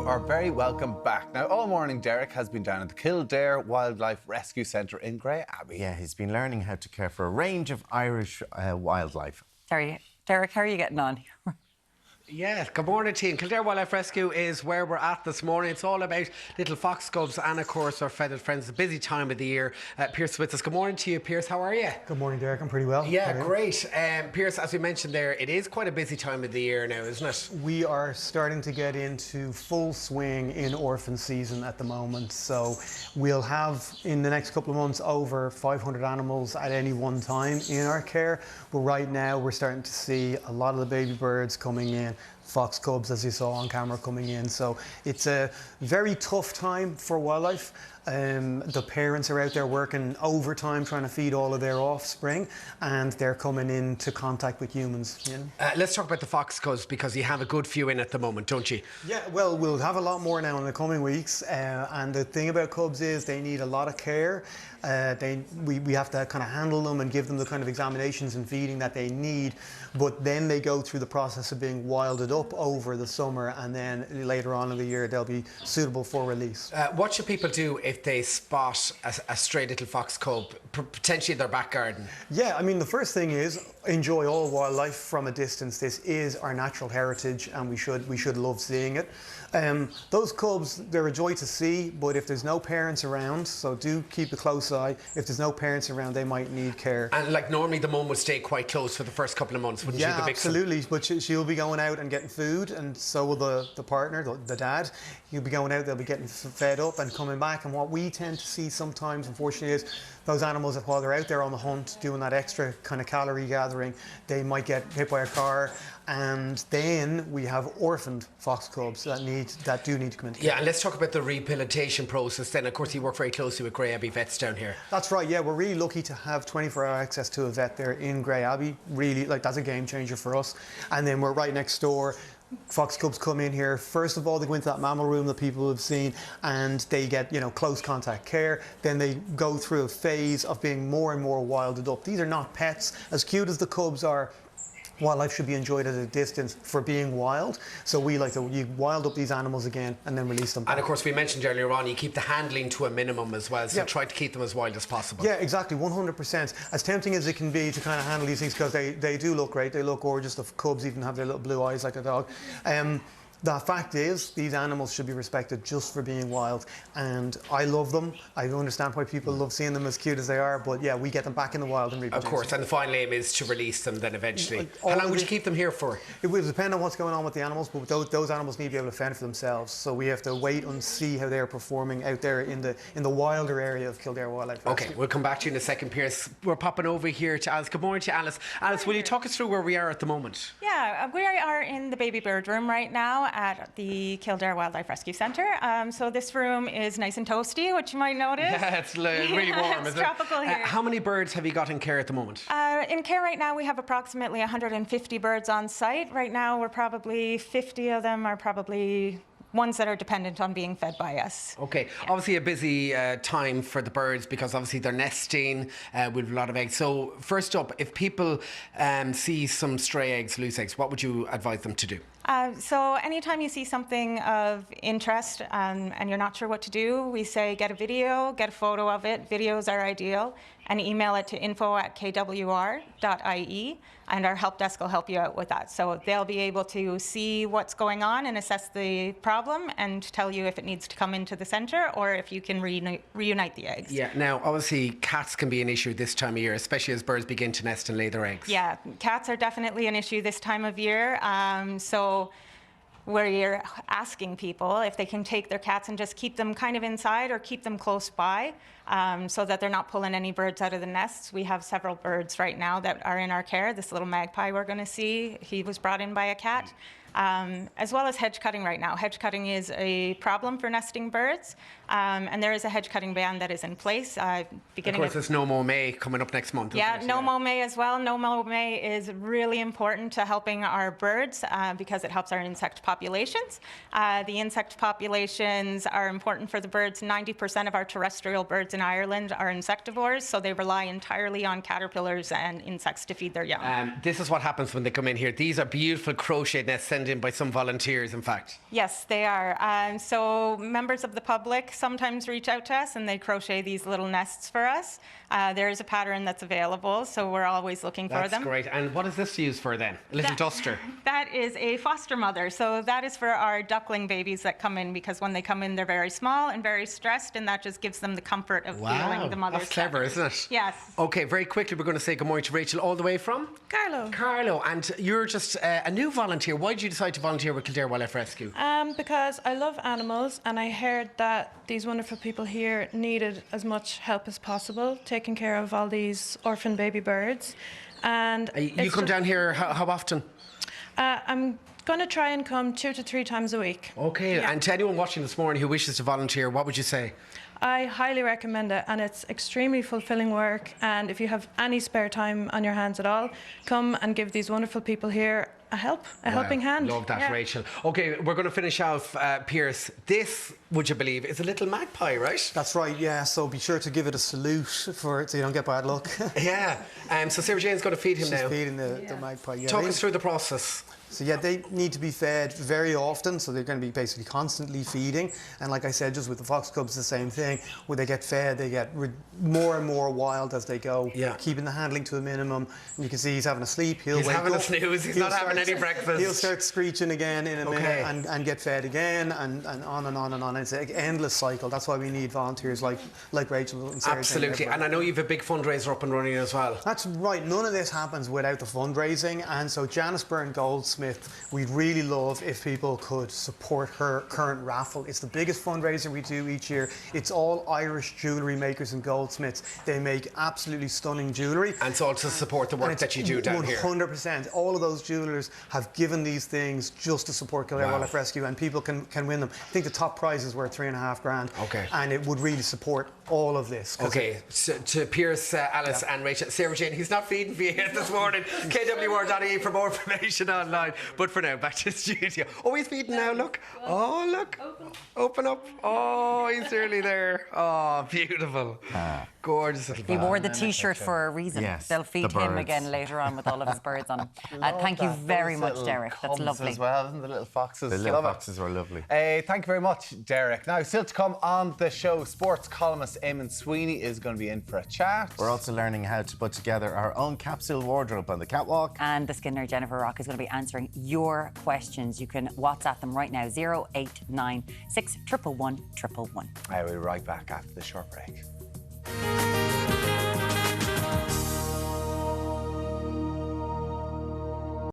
are very welcome back. Now, all morning, Deric has been down at the Kildare Wildlife Rescue Centre in Grey Abbey. Yeah, he's been learning how to care for a range of Irish wildlife. Sorry, Deric, how are you getting on? Yeah, good morning team. Kildare Wildlife Rescue is where we're at this morning. It's all about little fox cubs and of course our feathered friends. It's a busy time of the year. Pierce with us. Good morning to you, Pierce. How are you? Good morning, Deric. I'm pretty well. Yeah, great. Pierce, as we mentioned there, it is quite a busy time of the year now, isn't it? We are starting to get into full swing in orphan season at the moment. So we'll have in the next couple of months over 500 animals at any one time in our care. But right now we're starting to see a lot of the baby birds coming in. Fox cubs, as you saw on camera, coming in. So it's a very tough time for wildlife. The parents are out there working overtime trying to feed all of their offspring, and they're coming into contact with humans. You know? Let's talk about the fox cubs, because you have a good few in at the moment, don't you? Yeah, well, we'll have a lot more now in the coming weeks. And the thing about cubs is they need a lot of care. We have to kind of handle them and give them the kind of examinations and feeding that they need. But then they go through the process of being wilded up over the summer, and then later on in the year they'll be suitable for release. What should people do if they spot a stray little fox cub, potentially in their back garden? Yeah, I mean, the first thing is enjoy all wildlife from a distance. This is our natural heritage, and we should love seeing it. Those cubs, they're a joy to see, but if there's no parents around, so do keep a close eye. If there's no parents around, they might need care. And like normally the mum would stay quite close for the first couple of months, wouldn't she? Yeah, absolutely. But she'll be going out and getting food, and so will the partner, the dad. He'll be going out, they'll be getting fed up and coming back. And what we tend to see sometimes, unfortunately, is those animals that while they're out there on the hunt doing that extra kind of calorie gathering, they might get hit by a car, and then we have orphaned fox cubs that do need to come into care. Yeah, and let's talk about the rehabilitation process then. Of course, you work very closely with Grey Abbey vets down here. That's right, yeah. We're really lucky to have 24-hour access to a vet there in Grey Abbey. Really, like, that's a game changer for us. And then we're right next door. Fox cubs come in here. First of all, they go into that mammal room that people have seen, and they get, close contact care. Then they go through a phase of being more and more wilded up. These are not pets. As cute as the cubs are, wildlife should be enjoyed at a distance for being wild. So we like to wild up these animals again and then release them back. And of course, we mentioned earlier on, you keep the handling to a minimum as well, so yeah. Try to keep them as wild as possible. Yeah, exactly, 100%. As tempting as it can be to kind of handle these things, because they do look great, they look gorgeous. The cubs even have their little blue eyes like a dog. The fact is, these animals should be respected just for being wild, and I love them. I understand why people love seeing them as cute as they are, but yeah, we get them back in the wild and reproduce. Of course, and the final aim is to release them then eventually. How long would you keep them here for? It will depend on what's going on with the animals, but those animals need to be able to fend for themselves, so we have to wait and see how they're performing out there in the wilder area of Kildare Wildlife Rescue. Okay, we'll come back to you in a second, Pierce. We're popping over here to Alice. Good morning to you, Alice. Alice, will you talk us through where we are at the moment? Yeah, we are in the baby bird room right now at the Kildare Wildlife Rescue Centre. So this room is nice and toasty, which you might notice. Yeah, it's really warm, it's tropical here. How many birds have you got in care at the moment? In care right now, we have approximately 150 birds on site. Right now, we're probably 50 of them are probably ones that are dependent on being fed by us. Okay, yeah. Obviously a busy time for the birds, because obviously they're nesting with a lot of eggs. So first up, if people see some stray eggs, loose eggs, what would you advise them to do? So anytime you see something of interest and you're not sure what to do, we say get a video, get a photo of it. Videos are ideal, and email it to info@kwr.ie, and our help desk will help you out with that. So they'll be able to see what's going on and assess the problem and tell you if it needs to come into the centre or if you can reunite the eggs. Yeah, now obviously cats can be an issue this time of year, especially as birds begin to nest and lay their eggs. Yeah, cats are definitely an issue this time of year. So where you're asking people if they can take their cats and just keep them kind of inside or keep them close by, so that they're not pulling any birds out of the nests. We have several birds right now that are in our care. This little magpie we're going to see, he was brought in by a cat. As well as hedge cutting right now. Hedge cutting is a problem for nesting birds, and there is a hedge cutting ban that is in place. Of course, there's No Mow May coming up next month. Yeah, No Mow May as well. No Mow May is really important to helping our birds because it helps our insect populations. The insect populations are important for the birds. 90% of our terrestrial birds in Ireland are insectivores, so they rely entirely on caterpillars and insects to feed their young. This is what happens when they come in here. These are beautiful crochet nests, sent in by some volunteers, in fact. Yes, they are. So members of the public sometimes reach out to us and they crochet these little nests for us. There is a pattern that's available, so we're always looking for them. That's great. And what is this used for then? A little duster? That is a foster mother. So that is for our duckling babies that come in, because when they come in, they're very small and very stressed, and that just gives them the comfort of feeling the mother's that's clever, feathers. isn't it? Yes. Okay, very quickly, we're going to say good morning to Rachel, all the way from? Carlo, and you're just a new volunteer. Why did you decide to volunteer with Kildare Wildlife Rescue? Because I love animals, and I heard that these wonderful people here needed as much help as possible, taking care of all these orphan baby birds. And You come down here how often? I'm going to try and come 2 to 3 times a week. Okay, and to anyone watching this morning who wishes to volunteer, what would you say? I highly recommend it, and it's extremely fulfilling work. And if you have any spare time on your hands at all, come and give these wonderful people here a helping hand. Love that, Rachel. Okay, we're going to finish off, Pierce. This, would you believe, is a little magpie, right? That's right, yeah. So be sure to give it a salute for it so you don't get bad luck. Yeah. So Sarah Jane's going to feed him She's now. feeding the magpie. Yeah, Talk us through the process. So yeah, they need to be fed very often, so they're going to be basically constantly feeding. And like I said, just with the fox cubs, the same thing. When they get fed, they get more and more wild as they go, keeping the handling to a minimum. And you can see he's having a sleep. He's having a snooze. He's not having any breakfast. He'll start screeching again in a minute and get fed again, and on and on and on. It's an endless cycle. That's why we need volunteers like Rachel and Sarah. Absolutely. And I know you have a big fundraiser up and running as well. That's right. None of this happens without the fundraising. And so Janice Byrne Goldsmith, we'd really love if people could support her current raffle. It's the biggest fundraiser we do each year. It's all Irish jewellery makers and goldsmiths. They make absolutely stunning jewellery. And so to support the work that you do down here. 100%. All of those jewellers have given these things just to support Kildare Wildlife Rescue, and people can win them. I think the top prize is worth $3.5 grand. Okay. And it would really support all of this. Okay, so to Pierce, Alice and Rachel. Sarah Jane, he's not feeding for you this morning. kwr.ie for more information online. But for now, back to the studio. Oh, he's feeding now, look. Oh, look. Open up. Oh, he's nearly there. Oh, beautiful. Gorgeous little He wore the T-shirt for a reason. Yes, They'll feed him again later on with all of his birds on him. Thank you very much, Deric. That's lovely. As well, isn't the little foxes? The little foxes were lovely. Thank you very much, Deric. Now, still to come on the show, sports columnist Eamon Sweeney is going to be in for a chat. We're also learning how to put together our own capsule wardrobe on the catwalk. And the Skinner Jennifer Rock is going to be answering your questions. You can WhatsApp them right now, 0896 111 111. We'll be right back after the short break.